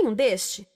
tem um deste?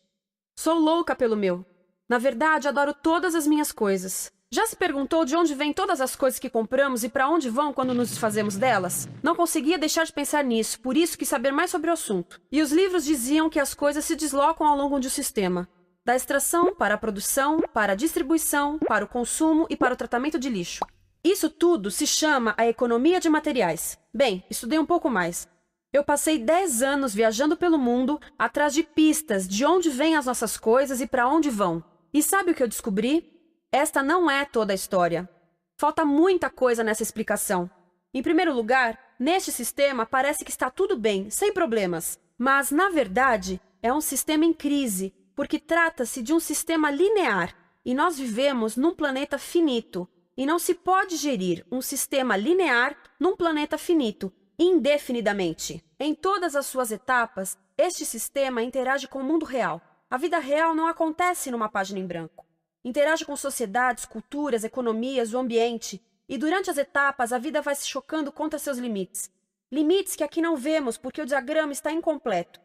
Sou louca pelo meu. Na verdade, adoro todas as minhas coisas. Já se perguntou de onde vêm todas as coisas que compramos e para onde vão quando nos desfazemos delas? Não conseguia deixar de pensar nisso, por isso quis saber mais sobre o assunto. E os livros diziam que as coisas se deslocam ao longo de um sistema. Da extração para a produção, para a distribuição, para o consumo e para o tratamento de lixo. Isso tudo se chama a economia de materiais. Bem, estudei um pouco mais. Eu passei 10 anos viajando pelo mundo atrás de pistas de onde vêm as nossas coisas e para onde vão. E sabe o que eu descobri? Esta não é toda a história. Falta muita coisa nessa explicação. Em primeiro lugar, neste sistema parece que está tudo bem, sem problemas. Mas, na verdade, é um sistema em crise, porque trata-se de um sistema linear, e nós vivemos num planeta finito, e não se pode gerir um sistema linear num planeta finito, indefinidamente. Em todas as suas etapas, este sistema interage com o mundo real. A vida real não acontece numa página em branco. Interage com sociedades, culturas, economias, o ambiente, e durante as etapas a vida vai se chocando contra seus limites. Limites que aqui não vemos porque o diagrama está incompleto.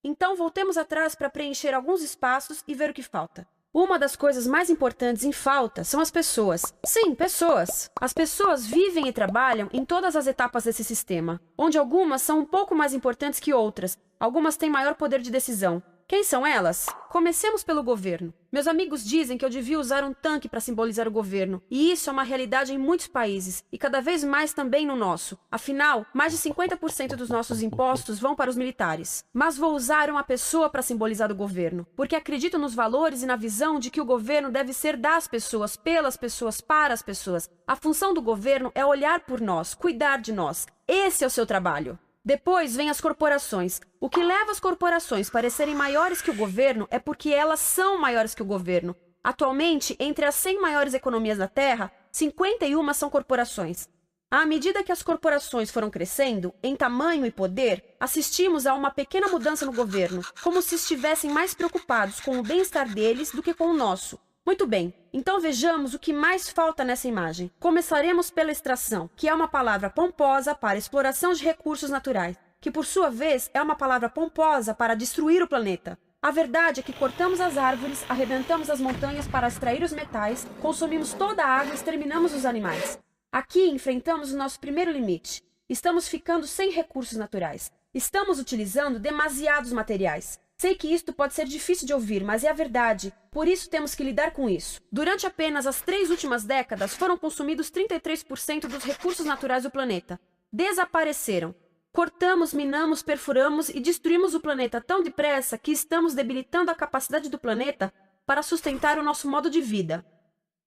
Então voltemos atrás para preencher alguns espaços e ver o que falta. Uma das coisas mais importantes em falta são as pessoas. Sim, pessoas. As pessoas vivem e trabalham em todas as etapas desse sistema, onde algumas são um pouco mais importantes que outras, algumas têm maior poder de decisão. Quem são elas? Comecemos pelo governo. Meus amigos dizem que eu devia usar um tanque para simbolizar o governo, e isso é uma realidade em muitos países, e cada vez mais também no nosso. Afinal, mais de 50% dos nossos impostos vão para os militares. Mas vou usar uma pessoa para simbolizar o governo, porque acredito nos valores e na visão de que o governo deve ser das pessoas, pelas pessoas, para as pessoas. A função do governo é olhar por nós, cuidar de nós. Esse é o seu trabalho. Depois vem as corporações. O que leva as corporações a parecerem maiores que o governo é porque elas são maiores que o governo. Atualmente, entre as 100 maiores economias da Terra, 51 são corporações. À medida que as corporações foram crescendo, em tamanho e poder, assistimos a uma pequena mudança no governo, como se estivessem mais preocupados com o bem-estar deles do que com o nosso. Muito bem, então vejamos o que mais falta nessa imagem. Começaremos pela extração, que é uma palavra pomposa para exploração de recursos naturais, que por sua vez é uma palavra pomposa para destruir o planeta. A verdade é que cortamos as árvores, arrebentamos as montanhas para extrair os metais, consumimos toda a água e exterminamos os animais. Aqui enfrentamos o nosso primeiro limite. Estamos ficando sem recursos naturais. Estamos utilizando demasiados materiais. Sei que isto pode ser difícil de ouvir, mas é a verdade. Por isso temos que lidar com isso. Durante apenas as 3 últimas décadas, foram consumidos 33% dos recursos naturais do planeta. Desapareceram. Cortamos, minamos, perfuramos e destruímos o planeta tão depressa que estamos debilitando a capacidade do planeta para sustentar o nosso modo de vida.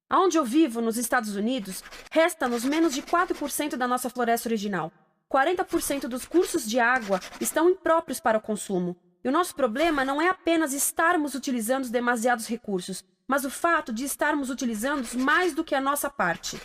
Aonde eu vivo, nos Estados Unidos, resta-nos menos de 4% da nossa floresta original. 40% dos cursos de água estão impróprios para o consumo. E o nosso problema não é apenas estarmos utilizando demasiados recursos, mas o fato de estarmos utilizando mais do que a nossa parte.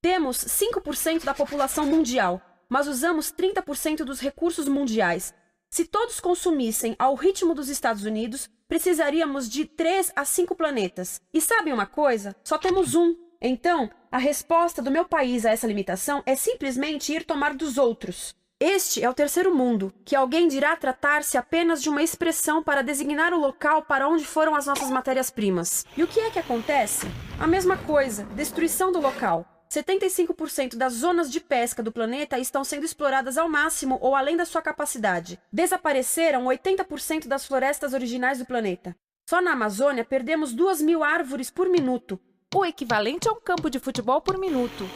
Temos 5% da população mundial, mas usamos 30% dos recursos mundiais. Se todos consumissem ao ritmo dos Estados Unidos, precisaríamos de 3 a 5 planetas. E sabem uma coisa? Só temos um. Então, a resposta do meu país a essa limitação é simplesmente ir tomar dos outros. Este é o terceiro mundo, que alguém dirá tratar-se apenas de uma expressão para designar o local para onde foram as nossas matérias-primas. E o que é que acontece? A mesma coisa, destruição do local. 75% das zonas de pesca do planeta estão sendo exploradas ao máximo ou além da sua capacidade. Desapareceram 80% das florestas originais do planeta. Só na Amazônia perdemos 2.000 árvores por minuto, o equivalente a um campo de futebol por minuto.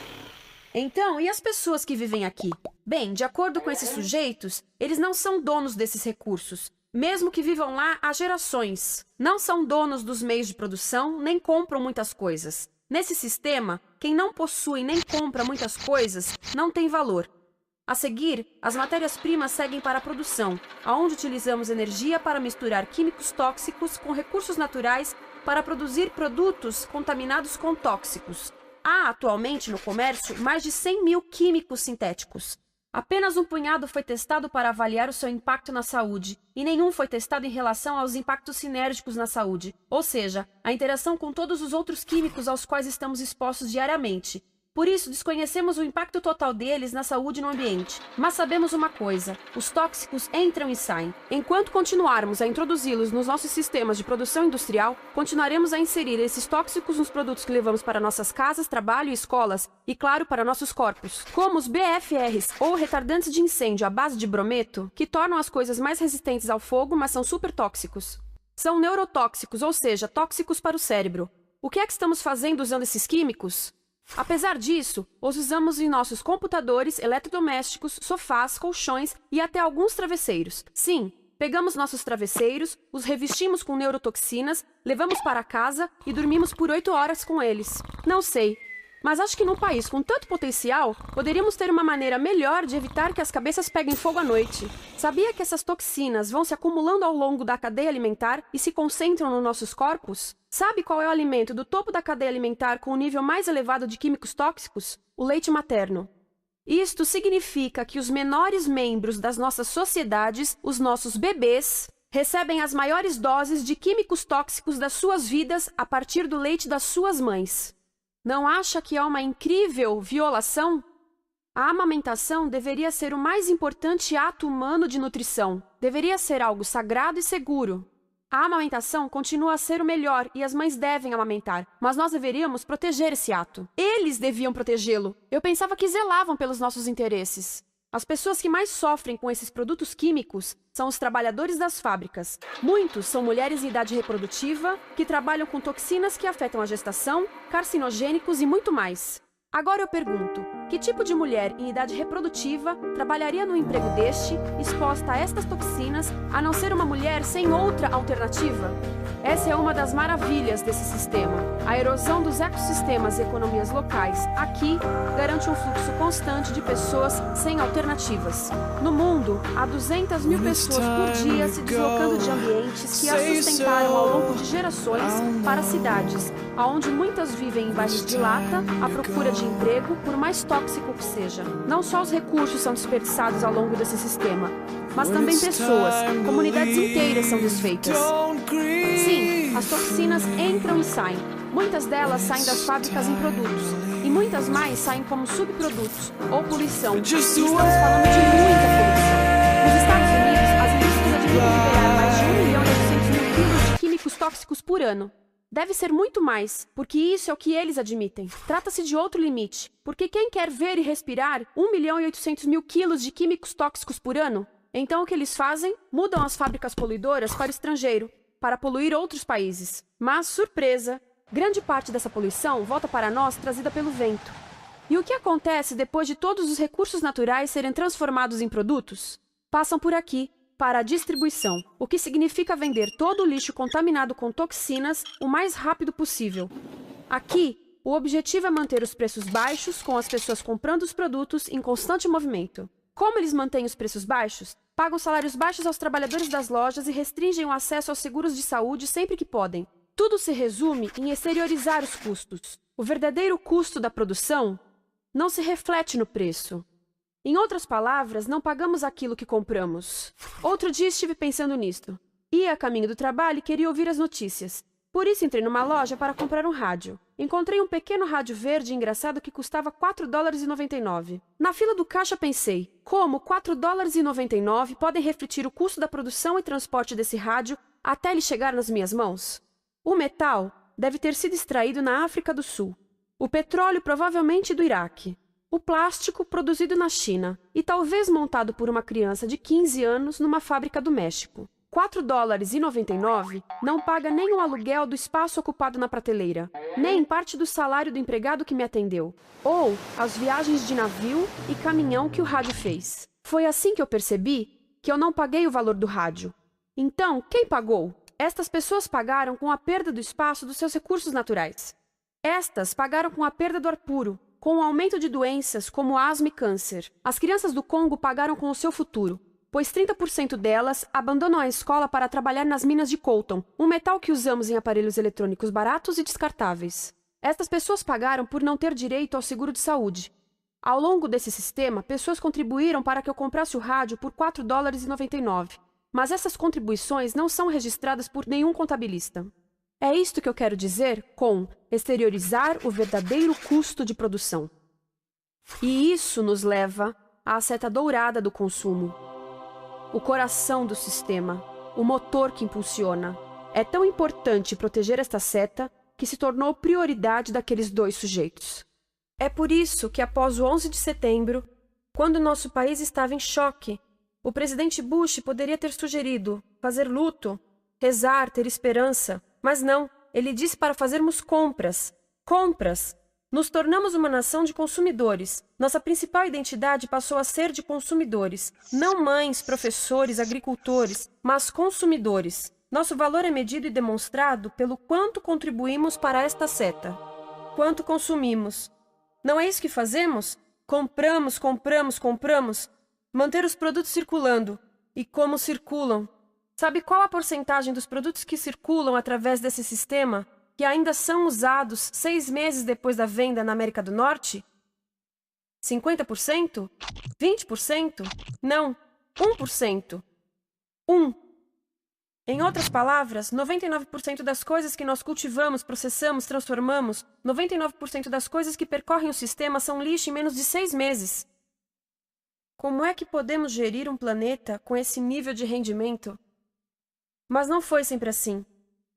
Então, e as pessoas que vivem aqui? Bem, de acordo com esses sujeitos, eles não são donos desses recursos, mesmo que vivam lá há gerações. Não são donos dos meios de produção, nem compram muitas coisas. Nesse sistema, quem não possui nem compra muitas coisas não tem valor. A seguir, as matérias-primas seguem para a produção, onde utilizamos energia para misturar químicos tóxicos com recursos naturais para produzir produtos contaminados com tóxicos. Há atualmente no comércio mais de 100.000 químicos sintéticos. Apenas um punhado foi testado para avaliar o seu impacto na saúde, e nenhum foi testado em relação aos impactos sinérgicos na saúde, ou seja, a interação com todos os outros químicos aos quais estamos expostos diariamente. Por isso, desconhecemos o impacto total deles na saúde e no ambiente. Mas sabemos uma coisa: os tóxicos entram e saem. Enquanto continuarmos a introduzi-los nos nossos sistemas de produção industrial, continuaremos a inserir esses tóxicos nos produtos que levamos para nossas casas, trabalho e escolas, e claro, para nossos corpos. Como os BFRs, ou retardantes de incêndio à base de brometo, que tornam as coisas mais resistentes ao fogo, mas são super tóxicos. São neurotóxicos, ou seja, tóxicos para o cérebro. O que é que estamos fazendo usando esses químicos? Apesar disso, os usamos em nossos computadores, eletrodomésticos, sofás, colchões e até alguns travesseiros. Sim, pegamos nossos travesseiros, os revestimos com neurotoxinas, levamos para casa e dormimos por 8 horas com eles. Não sei, mas acho que num país com tanto potencial, poderíamos ter uma maneira melhor de evitar que as cabeças peguem fogo à noite. Sabia que essas toxinas vão se acumulando ao longo da cadeia alimentar e se concentram nos nossos corpos? Sabe qual é o alimento do topo da cadeia alimentar com o nível mais elevado de químicos tóxicos? O leite materno. Isto significa que os menores membros das nossas sociedades, os nossos bebês, recebem as maiores doses de químicos tóxicos das suas vidas a partir do leite das suas mães. Não acha que é uma incrível violação? A amamentação deveria ser o mais importante ato humano de nutrição. Deveria ser algo sagrado e seguro. A amamentação continua a ser o melhor e as mães devem amamentar, mas nós deveríamos proteger esse ato. Eles deviam protegê-lo. Eu pensava que zelavam pelos nossos interesses. As pessoas que mais sofrem com esses produtos químicos são os trabalhadores das fábricas. Muitos são mulheres em idade reprodutiva que trabalham com toxinas que afetam a gestação, carcinogênicos e muito mais. Agora eu pergunto, que tipo de mulher em idade reprodutiva trabalharia num emprego deste, exposta a estas toxinas, a não ser uma mulher sem outra alternativa? Essa é uma das maravilhas desse sistema. A erosão dos ecossistemas e economias locais aqui garante um fluxo constante de pessoas sem alternativas. No mundo, há 200 mil pessoas por dia se deslocando de ambientes que as sustentaram ao longo de gerações para cidades, onde muitas vivem em bairros de lata, à procura de emprego, por mais tóxico que seja. Não só os recursos são desperdiçados ao longo desse sistema, mas também pessoas, comunidades inteiras são desfeitas. Sim, as toxinas entram e saem. Muitas delas saem das fábricas em produtos, e muitas mais saem como subprodutos, ou poluição. E estamos falando de muita poluição. Nos Estados Unidos, as indústrias admitem liberar mais de 1.800.000 quilos de químicos tóxicos por ano. Deve ser muito mais, porque isso é o que eles admitem. Trata-se de outro limite, porque quem quer ver e respirar 1.800.000 quilos de químicos tóxicos por ano? Então o que eles fazem? Mudam as fábricas poluidoras para o estrangeiro, para poluir outros países. Mas, surpresa, grande parte dessa poluição volta para nós trazida pelo vento. E o que acontece depois de todos os recursos naturais serem transformados em produtos? Passam por aqui, para a distribuição, o que significa vender todo o lixo contaminado com toxinas o mais rápido possível. Aqui, o objetivo é manter os preços baixos, com as pessoas comprando os produtos em constante movimento. Como eles mantêm os preços baixos? Pagam salários baixos aos trabalhadores das lojas e restringem o acesso aos seguros de saúde sempre que podem. Tudo se resume em exteriorizar os custos. O verdadeiro custo da produção não se reflete no preço. Em outras palavras, não pagamos aquilo que compramos. Outro dia estive pensando nisto. Ia a caminho do trabalho e queria ouvir as notícias. Por isso entrei numa loja para comprar um rádio. Encontrei um pequeno rádio verde engraçado que custava $4,99. Na fila do caixa pensei, como $4,99 podem refletir o custo da produção e transporte desse rádio até ele chegar nas minhas mãos? O metal deve ter sido extraído na África do Sul. O petróleo provavelmente do Iraque. O plástico produzido na China e talvez montado por uma criança de 15 anos numa fábrica do México. $4,99 não paga nem o aluguel do espaço ocupado na prateleira, nem parte do salário do empregado que me atendeu, ou as viagens de navio e caminhão que o rádio fez. Foi assim que eu percebi que eu não paguei o valor do rádio. Então, quem pagou? Estas pessoas pagaram com a perda do espaço dos seus recursos naturais. Estas pagaram com a perda do ar puro, com o aumento de doenças como asma e câncer. As crianças do Congo pagaram com o seu futuro, pois 30% delas abandonam a escola para trabalhar nas minas de coltan, um metal que usamos em aparelhos eletrônicos baratos e descartáveis. Estas pessoas pagaram por não ter direito ao seguro de saúde. Ao longo desse sistema, pessoas contribuíram para que eu comprasse o rádio por $4,99, mas essas contribuições não são registradas por nenhum contabilista. É isto que eu quero dizer com exteriorizar o verdadeiro custo de produção. E isso nos leva à seta dourada do consumo. O coração do sistema, o motor que impulsiona. É tão importante proteger esta seta que se tornou prioridade daqueles dois sujeitos. É por isso que, após o 11 de setembro, quando nosso país estava em choque, o presidente Bush poderia ter sugerido fazer luto, rezar, ter esperança, mas não, ele disse para fazermos compras. Compras! Nos tornamos uma nação de consumidores. Nossa principal identidade passou a ser de consumidores. Não mães, professores, agricultores, mas consumidores. Nosso valor é medido e demonstrado pelo quanto contribuímos para esta seta. Quanto consumimos. Não é isso que fazemos? Compramos, compramos, compramos. Manter os produtos circulando. E como circulam? Sabe qual a porcentagem dos produtos que circulam através desse sistema que ainda são usados 6 meses depois da venda na América do Norte? 50%? 20%? Não, 1%. 1. Em outras palavras, 99% das coisas que nós cultivamos, processamos, transformamos, 99% das coisas que percorrem o sistema são lixo em menos de 6 meses. Como é que podemos gerir um planeta com esse nível de rendimento? Mas não foi sempre assim.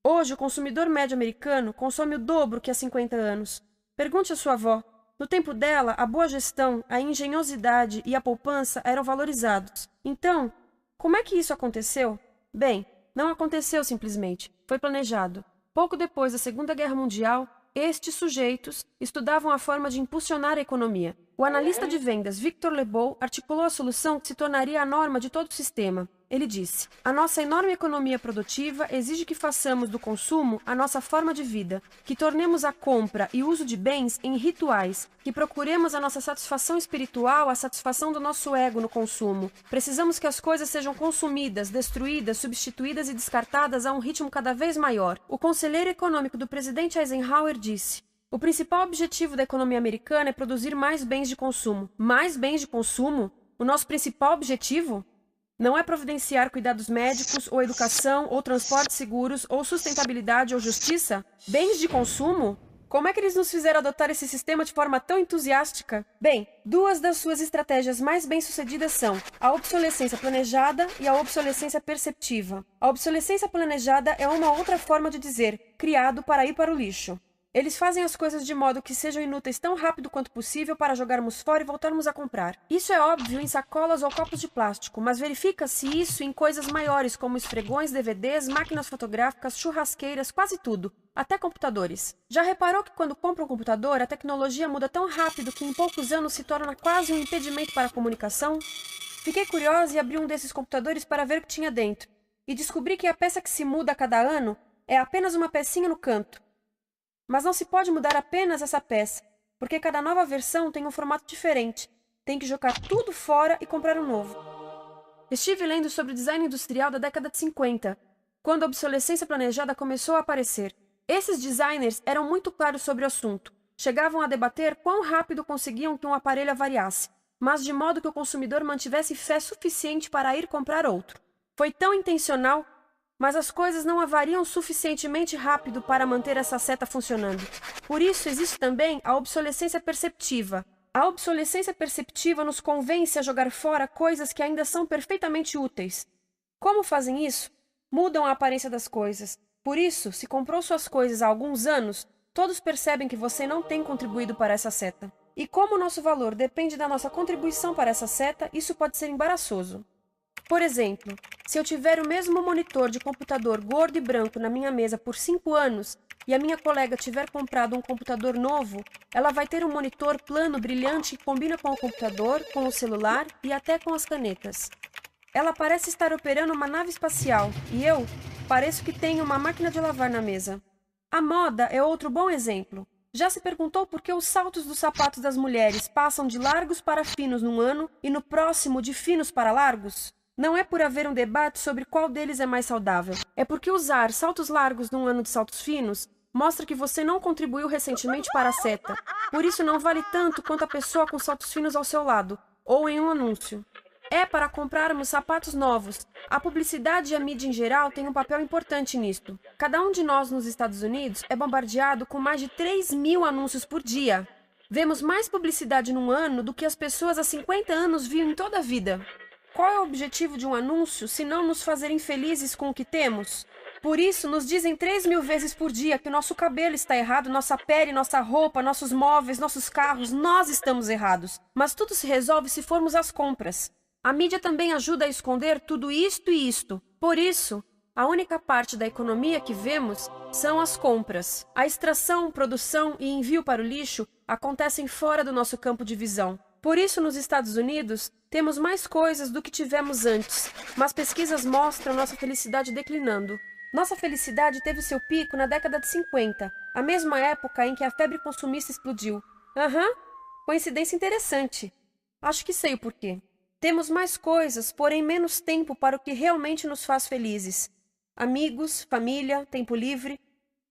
Hoje, o consumidor médio americano consome o dobro que há 50 anos. Pergunte à sua avó. No tempo dela, a boa gestão, a engenhosidade e a poupança eram valorizados. Então, como é que isso aconteceu? Bem, não aconteceu simplesmente. Foi planejado. Pouco depois da Segunda Guerra Mundial, estes sujeitos estudavam a forma de impulsionar a economia. O analista de vendas Victor Lebow articulou a solução que se tornaria a norma de todo o sistema. Ele disse: a nossa enorme economia produtiva exige que façamos do consumo a nossa forma de vida, que tornemos a compra e uso de bens em rituais, que procuremos a nossa satisfação espiritual, a satisfação do nosso ego no consumo. Precisamos que as coisas sejam consumidas, destruídas, substituídas e descartadas a um ritmo cada vez maior. O conselheiro econômico do presidente Eisenhower disse: o principal objetivo da economia americana é produzir mais bens de consumo. Mais bens de consumo? O nosso principal objetivo? Não é providenciar cuidados médicos, ou educação, ou transportes seguros, ou sustentabilidade, ou justiça? Bens de consumo? Como é que eles nos fizeram adotar esse sistema de forma tão entusiástica? Bem, 2 das suas estratégias mais bem-sucedidas são a obsolescência planejada e a obsolescência perceptiva. A obsolescência planejada é uma outra forma de dizer criado para ir para o lixo. Eles fazem as coisas de modo que sejam inúteis tão rápido quanto possível para jogarmos fora e voltarmos a comprar. Isso é óbvio em sacolas ou copos de plástico, mas verifica-se isso em coisas maiores como esfregões, DVDs, máquinas fotográficas, churrasqueiras, quase tudo, até computadores. Já reparou que quando compra um computador, a tecnologia muda tão rápido que em poucos anos se torna quase um impedimento para a comunicação? Fiquei curiosa e abri um desses computadores para ver o que tinha dentro, e descobri que a peça que se muda a cada ano é apenas uma pecinha no canto. Mas não se pode mudar apenas essa peça, porque cada nova versão tem um formato diferente. Tem que jogar tudo fora e comprar um novo. Estive lendo sobre o design industrial da década de 50, quando a obsolescência planejada começou a aparecer. Esses designers eram muito claros sobre o assunto. Chegavam a debater quão rápido conseguiam que um aparelho avariasse, mas de modo que o consumidor mantivesse fé suficiente para ir comprar outro. Foi tão intencional, mas as coisas não avariam suficientemente rápido para manter essa seta funcionando. Por isso, existe também a obsolescência perceptiva. A obsolescência perceptiva nos convence a jogar fora coisas que ainda são perfeitamente úteis. Como fazem isso? Mudam a aparência das coisas. Por isso, se comprou suas coisas há alguns anos, todos percebem que você não tem contribuído para essa seta. E como o nosso valor depende da nossa contribuição para essa seta, isso pode ser embaraçoso. Por exemplo, se eu tiver o mesmo monitor de computador gordo e branco na minha mesa por 5 anos e a minha colega tiver comprado um computador novo, ela vai ter um monitor plano brilhante que combina com o computador, com o celular e até com as canetas. Ela parece estar operando uma nave espacial e eu pareço que tenho uma máquina de lavar na mesa. A moda é outro bom exemplo. Já se perguntou por que os saltos dos sapatos das mulheres passam de largos para finos num ano e no próximo de finos para largos? Não é por haver um debate sobre qual deles é mais saudável. É porque usar saltos largos num ano de saltos finos mostra que você não contribuiu recentemente para a seta. Por isso não vale tanto quanto a pessoa com saltos finos ao seu lado, ou em um anúncio. É para comprarmos sapatos novos. A publicidade e a mídia em geral têm um papel importante nisto. Cada um de nós nos Estados Unidos é bombardeado com mais de 3.000 anúncios por dia. Vemos mais publicidade num ano do que as pessoas há 50 anos viam em toda a vida. Qual é o objetivo de um anúncio se não nos fazerem felizes com o que temos? Por isso, nos dizem 3.000 vezes por dia que o nosso cabelo está errado, nossa pele, nossa roupa, nossos móveis, nossos carros, nós estamos errados. Mas tudo se resolve se formos às compras. A mídia também ajuda a esconder tudo isto e isto. Por isso, a única parte da economia que vemos são as compras. A extração, produção e envio para o lixo acontecem fora do nosso campo de visão. Por isso, nos Estados Unidos, temos mais coisas do que tivemos antes, mas pesquisas mostram nossa felicidade declinando. Nossa felicidade teve seu pico na década de 50, a mesma época em que a febre consumista explodiu. Coincidência interessante. Acho que sei o porquê. Temos mais coisas, porém menos tempo para o que realmente nos faz felizes. Amigos, família, tempo livre.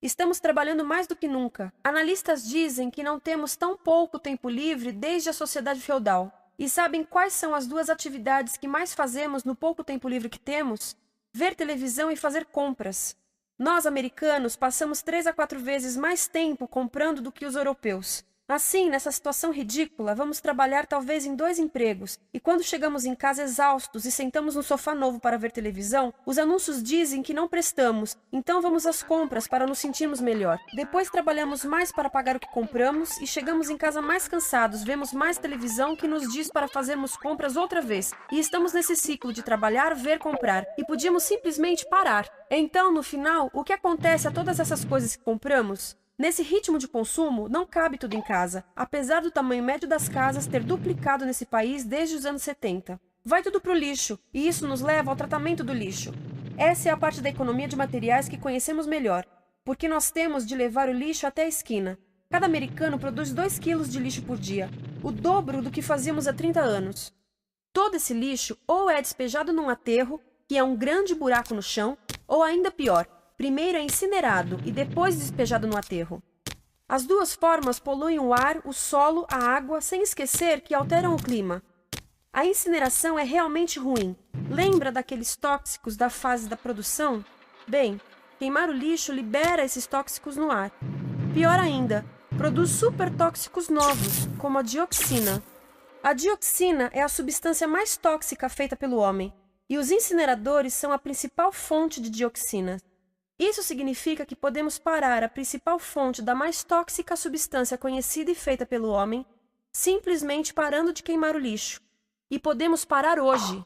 Estamos trabalhando mais do que nunca. Analistas dizem que não temos tão pouco tempo livre desde a sociedade feudal. E sabem quais são as duas atividades que mais fazemos no pouco tempo livre que temos? Ver televisão e fazer compras. Nós, americanos, passamos 3 a 4 vezes mais tempo comprando do que os europeus. Assim, nessa situação ridícula, vamos trabalhar talvez em 2 empregos, e quando chegamos em casa exaustos e sentamos no sofá novo para ver televisão, os anúncios dizem que não prestamos, então vamos às compras para nos sentirmos melhor. Depois trabalhamos mais para pagar o que compramos e chegamos em casa mais cansados, vemos mais televisão que nos diz para fazermos compras outra vez. E estamos nesse ciclo de trabalhar, ver, comprar, e podíamos simplesmente parar. Então, no final, o que acontece a todas essas coisas que compramos? Nesse ritmo de consumo, não cabe tudo em casa, apesar do tamanho médio das casas ter duplicado nesse país desde os anos 70. Vai tudo para o lixo, e isso nos leva ao tratamento do lixo. Essa é a parte da economia de materiais que conhecemos melhor, porque nós temos de levar o lixo até a esquina. Cada americano produz 2 quilos de lixo por dia, o dobro do que fazíamos há 30 anos. Todo esse lixo ou é despejado num aterro, que é um grande buraco no chão, ou ainda pior, primeiro é incinerado e depois despejado no aterro. As duas formas poluem o ar, o solo, a água, sem esquecer que alteram o clima. A incineração é realmente ruim. Lembra daqueles tóxicos da fase da produção? Bem, queimar o lixo libera esses tóxicos no ar. Pior ainda, produz supertóxicos novos, como a dioxina. A dioxina é a substância mais tóxica feita pelo homem, e os incineradores são a principal fonte de dioxina. Isso significa que podemos parar a principal fonte da mais tóxica substância conhecida e feita pelo homem, simplesmente parando de queimar o lixo. E podemos parar hoje.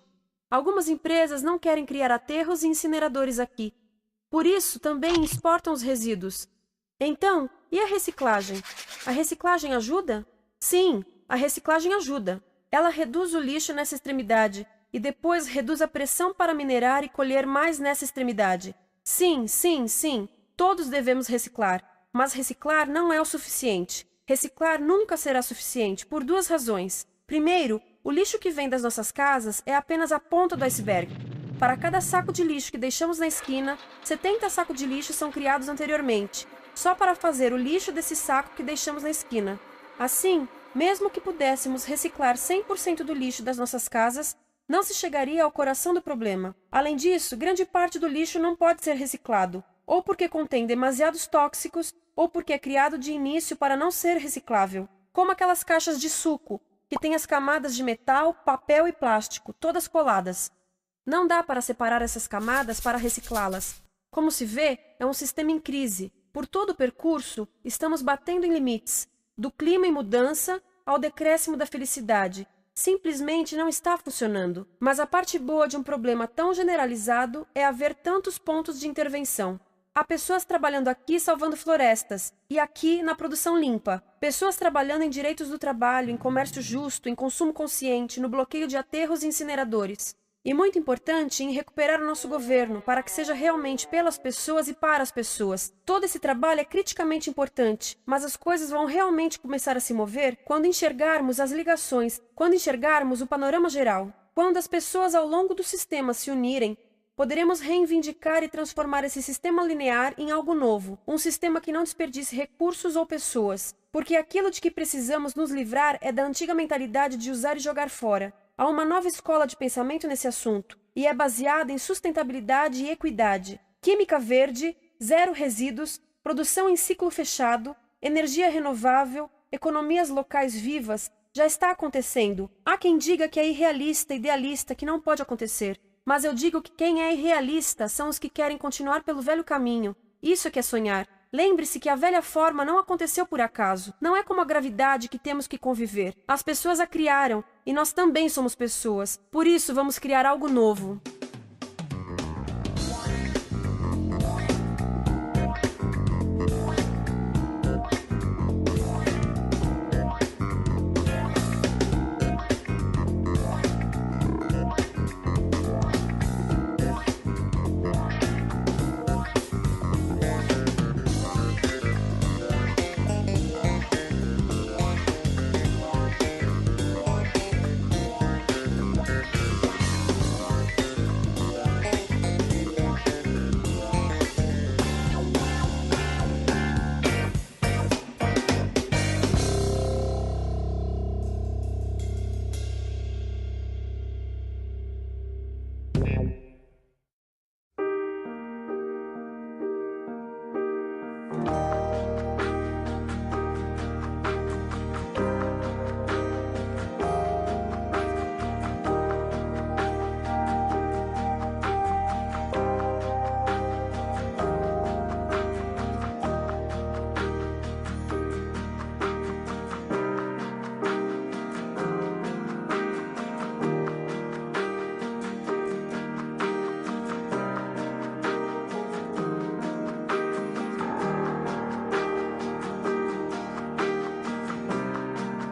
Algumas empresas não querem criar aterros e incineradores aqui. Por isso, também exportam os resíduos. Então, e a reciclagem? A reciclagem ajuda? Sim, a reciclagem ajuda. Ela reduz o lixo nessa extremidade e depois reduz a pressão para minerar e colher mais nessa extremidade. Sim, sim, sim, todos devemos reciclar, mas reciclar não é o suficiente. Reciclar nunca será suficiente, por 2 razões. Primeiro, o lixo que vem das nossas casas é apenas a ponta do iceberg. Para cada saco de lixo que deixamos na esquina, 70 sacos de lixo são criados anteriormente, só para fazer o lixo desse saco que deixamos na esquina. Assim, mesmo que pudéssemos reciclar 100% do lixo das nossas casas, não se chegaria ao coração do problema. Além disso, grande parte do lixo não pode ser reciclado, ou porque contém demasiados tóxicos, ou porque é criado de início para não ser reciclável. Como aquelas caixas de suco, que têm as camadas de metal, papel e plástico, todas coladas. Não dá para separar essas camadas para reciclá-las. Como se vê, é um sistema em crise. Por todo o percurso, estamos batendo em limites, do clima em mudança ao decréscimo da felicidade. Simplesmente não está funcionando. Mas a parte boa de um problema tão generalizado é haver tantos pontos de intervenção. Há pessoas trabalhando aqui salvando florestas, e aqui na produção limpa. Pessoas trabalhando em direitos do trabalho, em comércio justo, em consumo consciente, no bloqueio de aterros e incineradores. E muito importante, em recuperar o nosso governo, para que seja realmente pelas pessoas e para as pessoas. Todo esse trabalho é criticamente importante, mas as coisas vão realmente começar a se mover quando enxergarmos as ligações, quando enxergarmos o panorama geral. Quando as pessoas ao longo do sistema se unirem, poderemos reivindicar e transformar esse sistema linear em algo novo, um sistema que não desperdice recursos ou pessoas, porque aquilo de que precisamos nos livrar é da antiga mentalidade de usar e jogar fora. Há uma nova escola de pensamento nesse assunto, e é baseada em sustentabilidade e equidade, química verde, 0 resíduos, produção em ciclo fechado, energia renovável, economias locais vivas, já está acontecendo. Há quem diga que é irrealista, idealista, que não pode acontecer. Mas eu digo que quem é irrealista são os que querem continuar pelo velho caminho. Isso é que é sonhar. Lembre-se que a velha forma não aconteceu por acaso. Não é como a gravidade que temos que conviver. As pessoas a criaram, e nós também somos pessoas. Por isso, vamos criar algo novo.